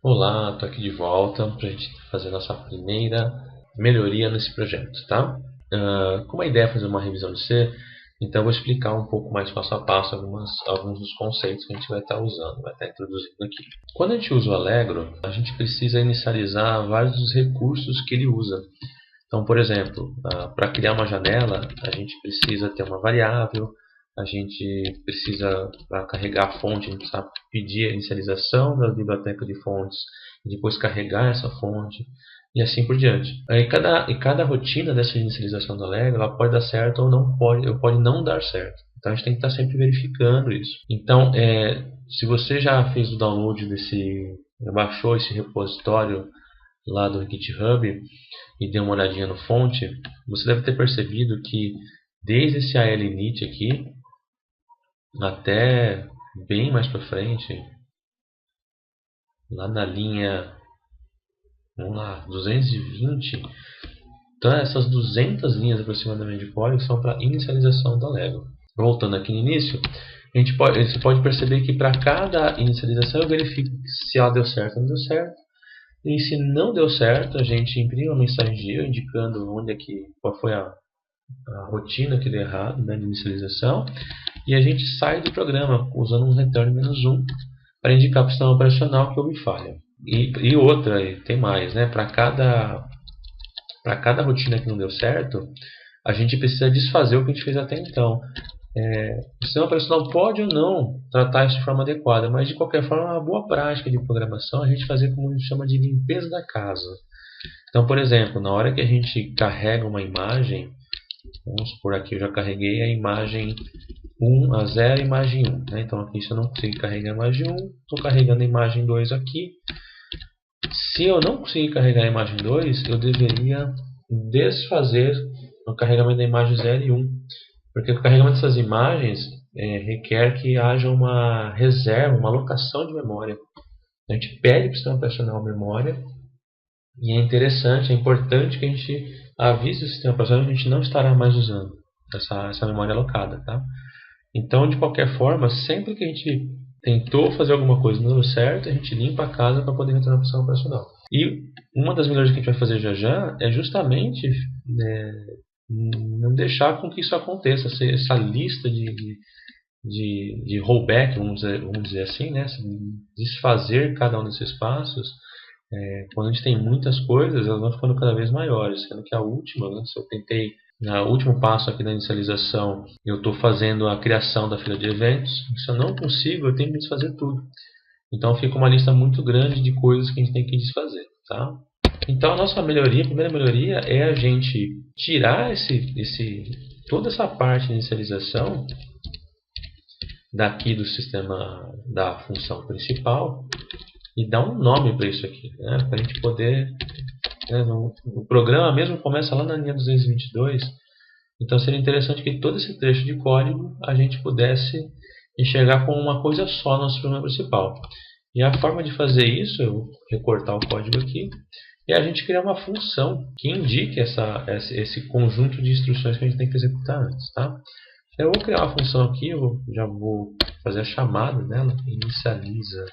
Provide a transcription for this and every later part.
Olá, estou aqui de volta para a gente fazer a nossa primeira melhoria nesse projeto, tá? Como a ideia é fazer uma revisão de C, então eu vou explicar um pouco mais passo a passo alguns dos conceitos que a gente vai estar usando, vai estar introduzindo aqui. Quando a gente usa o Allegro, a gente precisa inicializar vários dos recursos que ele usa. Então, por exemplo, para criar uma janela, a gente precisa ter uma variável, a gente precisa, para carregar a fonte, a gente precisa pedir a inicialização da biblioteca de fontes e depois carregar essa fonte e assim por diante. Cada rotina dessa inicialização do Allegro, ela pode dar certo ou não pode, ou pode não dar certo. Então a gente tem que estar sempre verificando isso. Então, se você já fez o download baixou esse repositório lá do GitHub e deu uma olhadinha no fonte, você deve ter percebido que desde esse AL-init aqui até bem mais para frente, lá na linha, vamos lá, 220, então essas 200 linhas aproximadamente de código são para inicialização do Allegro. Voltando aqui no início, você pode perceber que para cada inicialização eu verifico se ela deu certo ou não deu certo. E se não deu certo, a gente imprime uma mensagem de erro indicando qual foi a rotina que deu errado, né, de inicialização. E a gente sai do programa usando um return "-1" para indicar para o sistema operacional que houve falha. E outra, tem mais, né? Para cada rotina que não deu certo, a gente precisa desfazer o que a gente fez até então. O sistema operacional pode ou não tratar isso de forma adequada, mas de qualquer forma é uma boa prática de programação a gente fazer como a gente chama de limpeza da casa. Então, por exemplo, na hora que a gente carrega uma imagem, vamos supor aqui, eu já carreguei a imagem 1 a 0 e imagem 1. Né? Então aqui se eu não conseguir carregar a imagem 1, estou carregando a imagem 2 aqui. Se eu não conseguir carregar a imagem 2, eu deveria desfazer o carregamento da imagem 0 e 1. Porque o carregamento dessas imagens requer que haja uma reserva, uma alocação de memória. A gente pede para o sistema operacional memória e é interessante, é importante que a gente avise o sistema operacional que a gente não estará mais usando essa memória alocada. Tá? Então, de qualquer forma, sempre que a gente tentou fazer alguma coisa e não deu certo, a gente limpa a casa para poder retornar para o sistema operacional. E uma das melhorias que a gente vai fazer já é justamente não deixar com que isso aconteça, essa lista de rollback, vamos dizer assim, né? Desfazer cada um desses passos. Quando a gente tem muitas coisas, elas vão ficando cada vez maiores, sendo que a última, né, se eu tentei, no último passo aqui da inicialização, eu estou fazendo a criação da fila de eventos, se eu não consigo, eu tenho que desfazer tudo. Então fica uma lista muito grande de coisas que a gente tem que desfazer. Tá? Então a nossa melhoria, a primeira melhoria é a gente tirar toda essa parte de inicialização daqui do sistema da função principal e dar um nome para isso aqui, né? Para a gente poder, né, o programa mesmo começa lá na linha 222, então seria interessante que todo esse trecho de código a gente pudesse enxergar como uma coisa só no nosso programa principal. E a forma de fazer isso, eu vou recortar o código aqui, é a gente criar uma função que indique esse conjunto de instruções que a gente tem que executar antes. Tá? Eu vou criar uma função aqui, eu já vou fazer a chamada dela, inicializa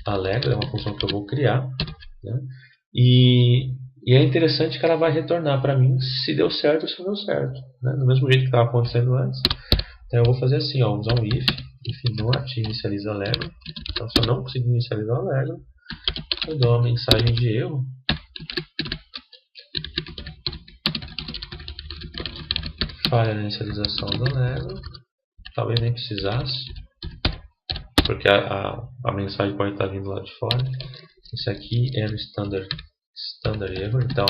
Allegro, é uma função que eu vou criar. Né? E é interessante que ela vai retornar para mim se deu certo ou se não deu certo. Né? Do mesmo jeito que estava acontecendo antes. Então eu vou fazer assim, ó, usar um if not inicializa Allegro. Então se eu não conseguir inicializar o Allegro, eu dou uma mensagem de erro. Falha na inicialização do Allegro. Talvez nem precisasse, porque a mensagem pode estar vindo lá de fora. Isso aqui é no standard erro, então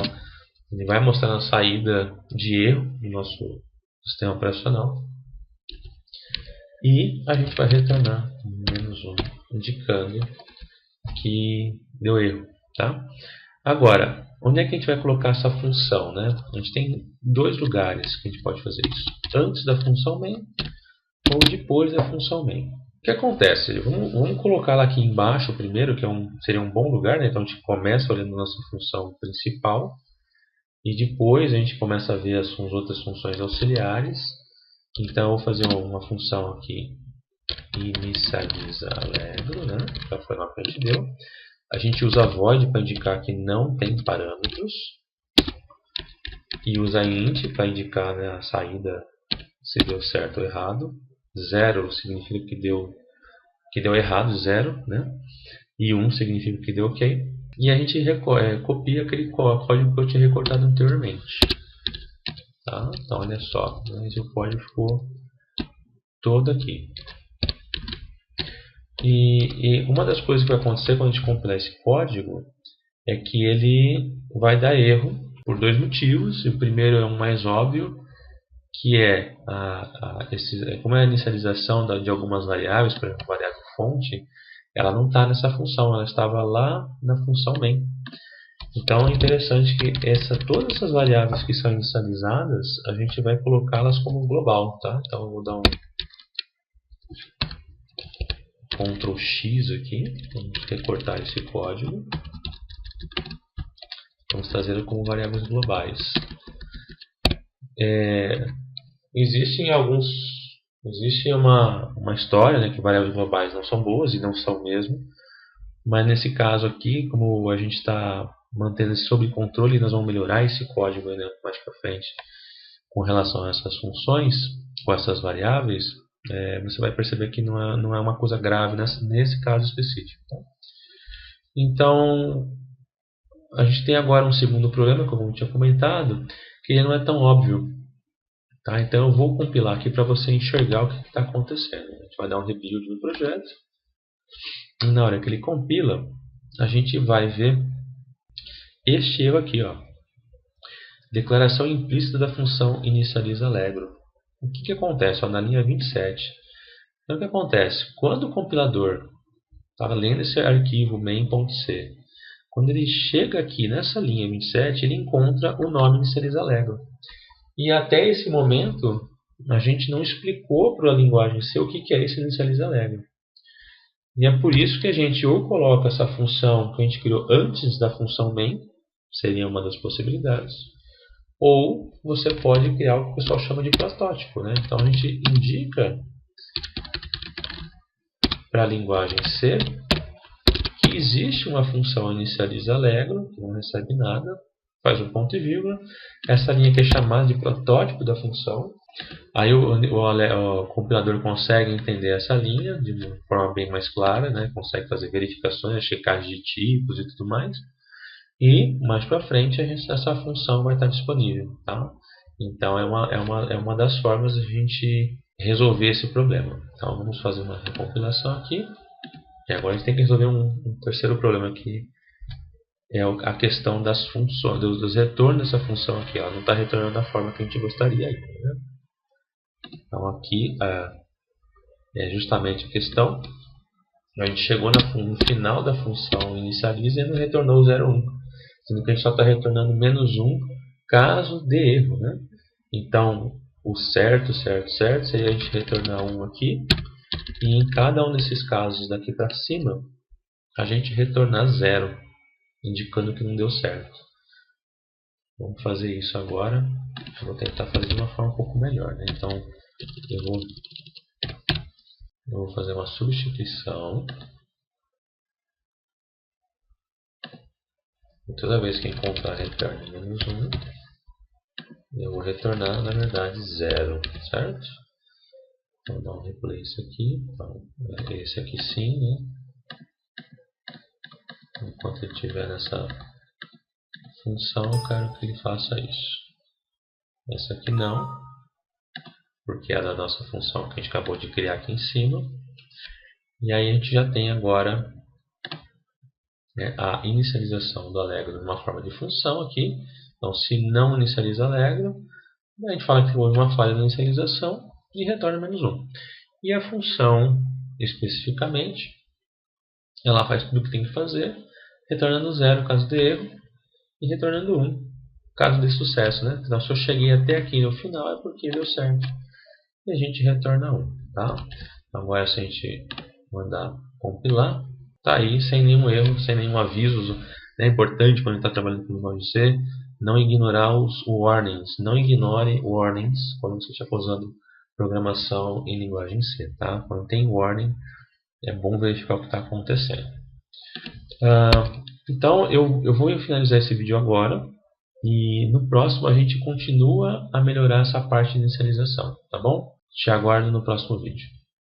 ele vai mostrar a saída de erro do nosso sistema operacional e a gente vai retornar -1, indicando que deu erro. Tá? Agora, onde é que a gente vai colocar essa função? Né? A gente tem dois lugares que a gente pode fazer isso: antes da função main ou depois da função main. O que acontece? Vamos colocar lá aqui embaixo primeiro, que seria um bom lugar, né? Então a gente começa olhando a nossa função principal e depois a gente começa a ver as outras funções auxiliares. Então eu vou fazer uma função aqui, inicializa Allegro, né? Já foi lá que a gente deu. A gente usa void para indicar que não tem parâmetros. E usa int para indicar, né, a saída, se deu certo ou errado. 0 significa que deu errado, 0, né? E 1 significa que deu ok. E a gente copia aquele código que eu tinha recortado anteriormente. Tá? Então olha só, né? O código ficou todo aqui. E uma das coisas que vai acontecer quando a gente compilar esse código é que ele vai dar erro por dois motivos. O primeiro é o mais óbvio, que é como é a inicialização de algumas variáveis, por exemplo, a variável fonte, ela não está nessa função, ela estava lá na função main. Então é interessante que todas essas variáveis que são inicializadas, a gente vai colocá-las como global. Tá? Então eu vou dar um Ctrl X aqui, vamos recortar esse código. Vamos trazê-lo como variáveis globais. Existe uma história, né, que variáveis globais não são boas e não são mesmo. Mas nesse caso aqui, como a gente está mantendo isso sob controle, nós vamos melhorar esse código, né, mais para frente com relação a essas funções, com essas variáveis. Você vai perceber que não é uma coisa grave nesse caso específico. Tá? Então, a gente tem agora um segundo problema, como eu tinha comentado, que ele não é tão óbvio. Tá? Então eu vou compilar aqui para você enxergar o que está acontecendo. A gente vai dar um rebuild no projeto. E na hora que ele compila, a gente vai ver este erro aqui. Ó. Declaração implícita da função inicializa Allegro. O que acontece? Ó, na linha 27. Então o que acontece? Quando o compilador está lendo esse arquivo main.c, quando ele chega aqui nessa linha 27, ele encontra o nome inicializa Allegro. E até esse momento, a gente não explicou para a linguagem C o que é esse inicializa Allegro. E é por isso que a gente ou coloca essa função que a gente criou antes da função main, seria uma das possibilidades, ou você pode criar o que o pessoal chama de protótipo. Né? Então a gente indica para a linguagem C que existe uma função inicializa Allegro, que não recebe nada, faz um ponto e vírgula. Essa linha aqui é chamada de protótipo da função. Aí o compilador consegue entender essa linha de uma forma bem mais clara, né? Consegue fazer verificações, checagem de tipos e tudo mais. E mais para frente essa função vai estar disponível. Tá? Então é uma das formas de a gente resolver esse problema. Então vamos fazer uma recompilação aqui. E agora a gente tem que resolver um terceiro problema aqui. É a questão das funções, dos retornos dessa função aqui. Ela não está retornando da forma que a gente gostaria ainda. Né? Então aqui é justamente a questão. A gente chegou no final da função inicializa e não retornou o 0,1. Sendo que a gente só está retornando -1 caso dê erro. Né? Então o certo seria a gente retornar 1 aqui. E em cada um desses casos daqui para cima, a gente retornar 0. Indicando que não deu certo. Vamos fazer isso agora. Eu vou tentar fazer de uma forma um pouco melhor. Né? Então, eu vou fazer uma substituição. E toda vez que encontrar retorno -1, eu vou retornar, na verdade, 0. Certo? Vou dar um replace aqui. Então, esse aqui sim, né? Enquanto ele estiver nessa função, eu quero que ele faça isso. Essa aqui não, porque é da nossa função que a gente acabou de criar aqui em cima. E aí a gente já tem agora, né, a inicialização do Allegro numa forma de função aqui. Então, se não inicializa Allegro, a gente fala que houve uma falha na inicialização e retorna -1. E a função, especificamente, ela faz tudo o que tem que fazer, retornando 0 caso de erro e retornando 1 caso de sucesso. Né? Então, se eu cheguei até aqui no final é porque deu certo. E a gente retorna 1. Tá? Então, agora se a gente mandar compilar, está aí sem nenhum erro, sem nenhum aviso. É importante quando a gente está trabalhando com linguagem C, não ignorar os warnings. Não ignore warnings quando você está usando programação em linguagem C. Tá? Quando tem warning, é bom verificar o que está acontecendo. Então eu vou finalizar esse vídeo agora e no próximo a gente continua a melhorar essa parte de inicialização, tá bom? Te aguardo no próximo vídeo.